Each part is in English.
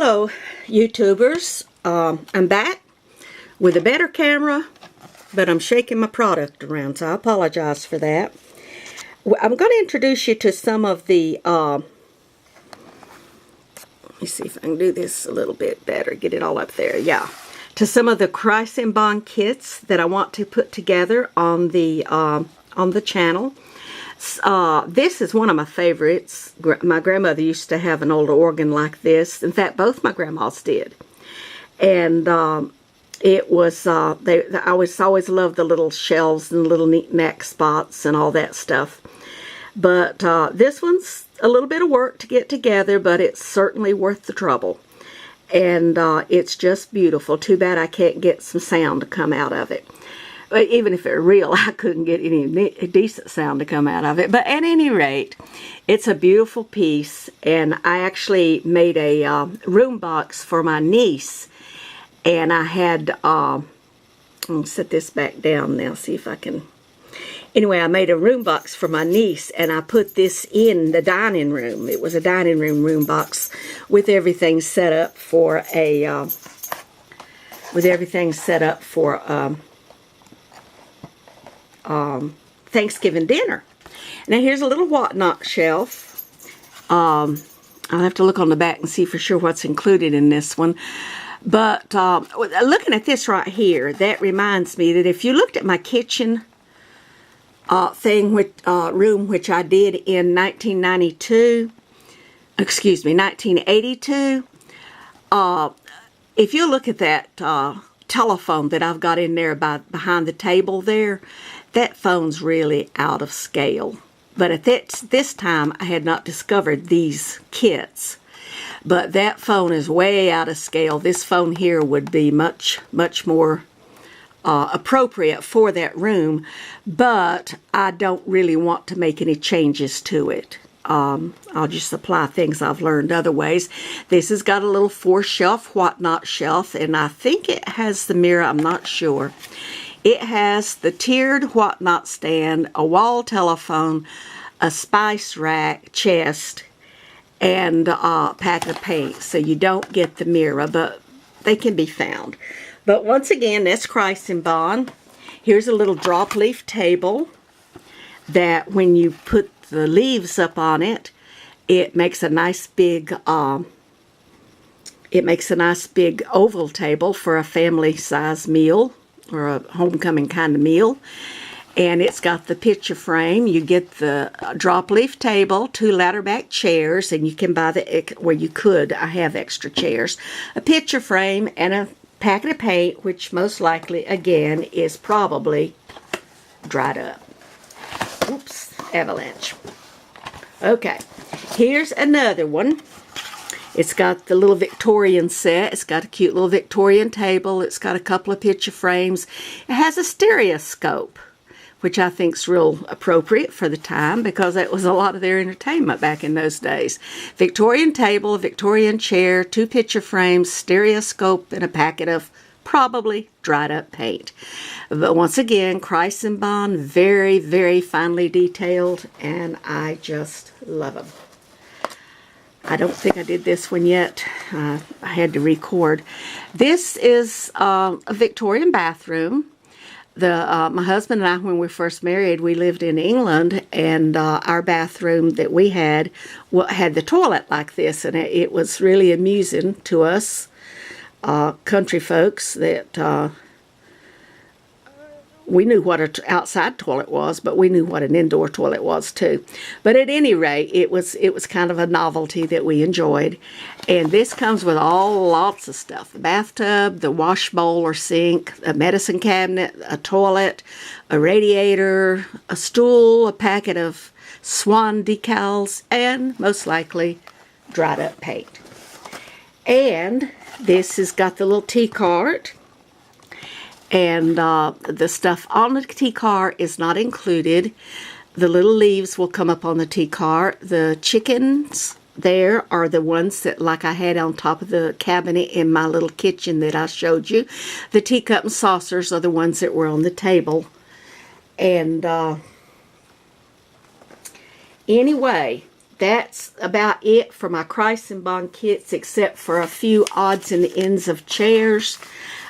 Hello, YouTubers. I'm back with a better camera, but I'm shaking my product around, so I apologize for that. I'm going to introduce you to some of the, let me see if I can do this a little bit better, get it all up there, yeah. To some of the Chrysnbon kits that I want to put together on the channel. This is one of my favorites. My grandmother used to have an old organ like this. In fact, both my grandmas did. And it was, I always loved the little shelves and little neck spots and all that stuff. But this one's a little bit of work to get together, but it's certainly worth the trouble. And it's just beautiful. Too bad I can't get some sound to come out of it. But even if it were real, I couldn't get any decent sound to come out of it. But at any rate, it's a beautiful piece. And I actually made a room box for my niece. And I had, I'm going to set this back down now, see if I can. Anyway, I made a room box for my niece, and I put this in the dining room. It was a dining room box with everything set up for a, Thanksgiving dinner. Now here's a little whatnot shelf. I'll have to look on the back and see for sure what's included in this one. But looking at this right here, that reminds me that if you looked at my kitchen room, which I did in 1982, 1982, if you look at that telephone that I've got in there behind the table there, that phone's really out of scale. But at this time, I had not discovered these kits. But that phone is way out of scale. This phone here would be much more appropriate for that room. But I don't really want to make any changes to it. I'll just apply things I've learned other ways. This has got a little 4-shelf whatnot shelf, and I think it has the mirror. I'm not sure. It has the tiered whatnot stand, a wall telephone, a spice rack, chest, and a pack of paint. So you don't get the mirror, but they can be found. But once again, that's Chrysnbon. Here's a little drop leaf table that when you put the leaves up on it, it makes a nice big oval table for a family size meal or a homecoming kind of meal. And it's got the picture frame. You get the drop leaf table, 2 ladder back chairs, and you can buy I have extra chairs, a picture frame, and a packet of paint, which most likely again is probably dried up. Oops, avalanche. Okay, here's another one. It's got the little Victorian set. It's got a cute little Victorian table. It's got a couple of picture frames. It has a stereoscope, which I think is real appropriate for the time because that was a lot of their entertainment back in those days. Victorian table, a Victorian chair, 2 picture frames, stereoscope, and a packet of probably dried up paint. But once again, Chrysnbon, very, very finely detailed, and I just love them. I don't think I did this one yet. I had to record. This is a Victorian bathroom. My husband and I, when we first married, we lived in England, and our bathroom that we had the toilet like this, and it was really amusing to us country folks that we knew what an outside toilet was, but we knew what an indoor toilet was too. But at any rate, it was kind of a novelty that we enjoyed. And this comes with lots of stuff: the bathtub, the wash bowl or sink, a medicine cabinet, a toilet, a radiator, a stool, a packet of Swan decals, and most likely dried up paint. And this has got the little tea cart. And the stuff on the tea cart is not included. The little leaves will come up on the tea cart. The chickens there are the ones that, like I had on top of the cabinet in my little kitchen that I showed you. The teacup and saucers are the ones that were on the table. And anyway, that's about it for my Chrysnbon kits, except for a few odds and ends of chairs.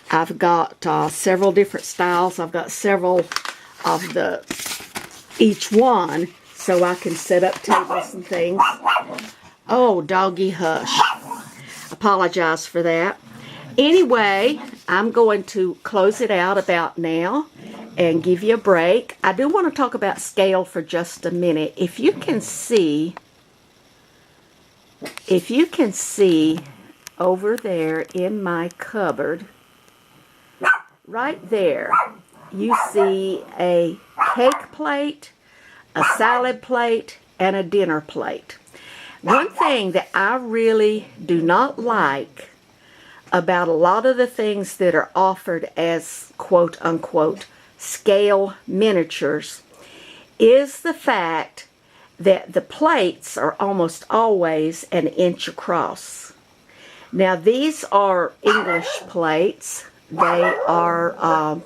I've got several different styles. I've got several of each one, so I can set up tables and things. Oh, doggy hush. Apologize for that. Anyway, I'm going to close it out about now and give you a break. I do want to talk about scale for just a minute. If you can see over there in my cupboard, right there, you see a cake plate, a salad plate, and a dinner plate. One thing that I really do not like about a lot of the things that are offered as quote-unquote scale miniatures is the fact that the plates are almost always an inch across. Now, these are English plates. They are,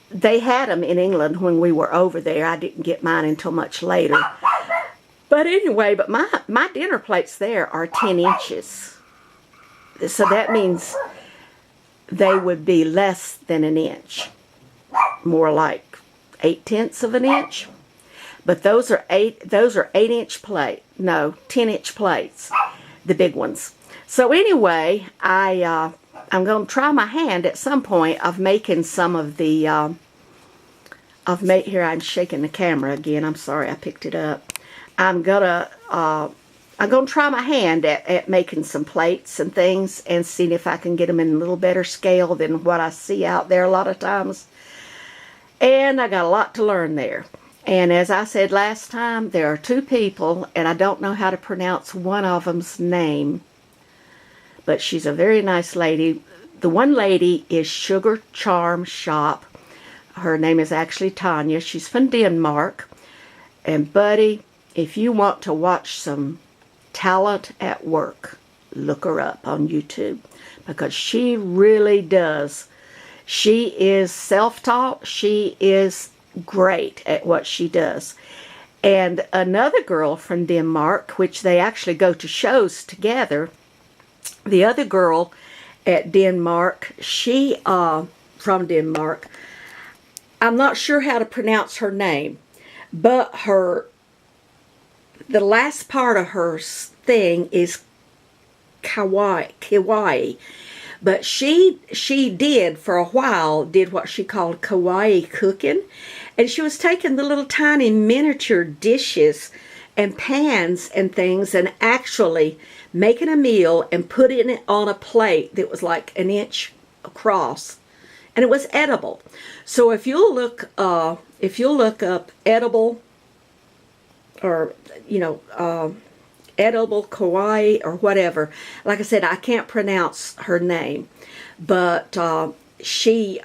they had them in England when we were over there. I didn't get mine until much later. But anyway, but my dinner plates there are 10 inches. So that means they would be less than an inch. More like 8/10 of an inch. But those are 8-inch plate. No, 10-inch plates. The big ones. So anyway, I'm going to try my hand at some point of making some of the, here I'm shaking the camera again. I'm sorry, I picked it up. I'm gonna try my hand at making some plates and things and seeing if I can get them in a little better scale than what I see out there a lot of times. And I got a lot to learn there. And as I said last time, there are two people, and I don't know how to pronounce one of them's name, but she's a very nice lady. The one lady is Sugar Charm Shop. Her name is actually Tanya. She's from Denmark. And buddy, if you want to watch some talent at work, look her up on YouTube, because she really does. She is self-taught. She is great at what she does. And another girl from Denmark, which they actually go to shows together, the other girl at Denmark, she from Denmark, I'm not sure how to pronounce her name, but the last part of her thing is kawaii. But she did, for a while, did what she called kawaii cooking. And she was taking the little tiny miniature dishes and pans and things and actually making a meal and putting it on a plate that was like an inch across. And it was edible. So if you'll look up edible, or edible kawaii or whatever. Like I said, I can't pronounce her name, but she's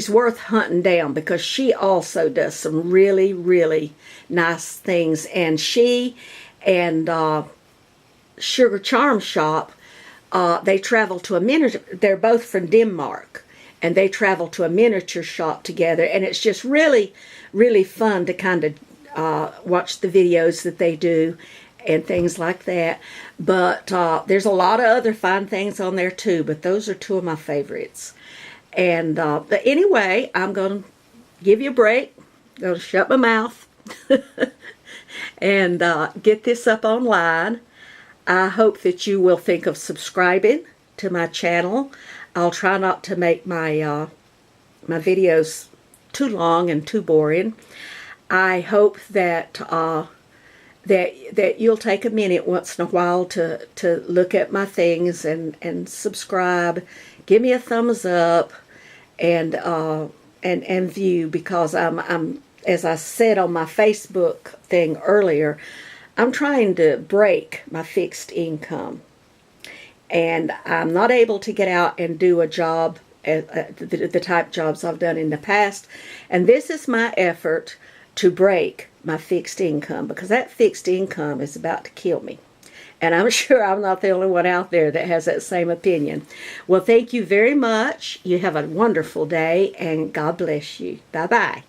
worth hunting down because she also does some really, really nice things. And she and Sugar Charm Shop, they travel to a miniature. They're both from Denmark, and they travel to a miniature shop together, and it's just really, really fun to kind of watch the videos that they do and things like that. But there's a lot of other fun things on there too, but those are two of my favorites. And but anyway, I'm going to give you a break. I'm going to shut my mouth and get this up online. I hope that you will think of subscribing to my channel. I'll try not to make my my videos too long and too boring. I hope that that you'll take a minute once in a while to look at my things and subscribe, give me a thumbs up, and view, because I'm as I said on my Facebook thing earlier, I'm trying to break my fixed income, and I'm not able to get out and do a job the type jobs I've done in the past, and this is my effort to break my fixed income, because that fixed income is about to kill me. And I'm sure I'm not the only one out there that has that same opinion. Well, thank you very much. You have a wonderful day, and God bless you. Bye-bye.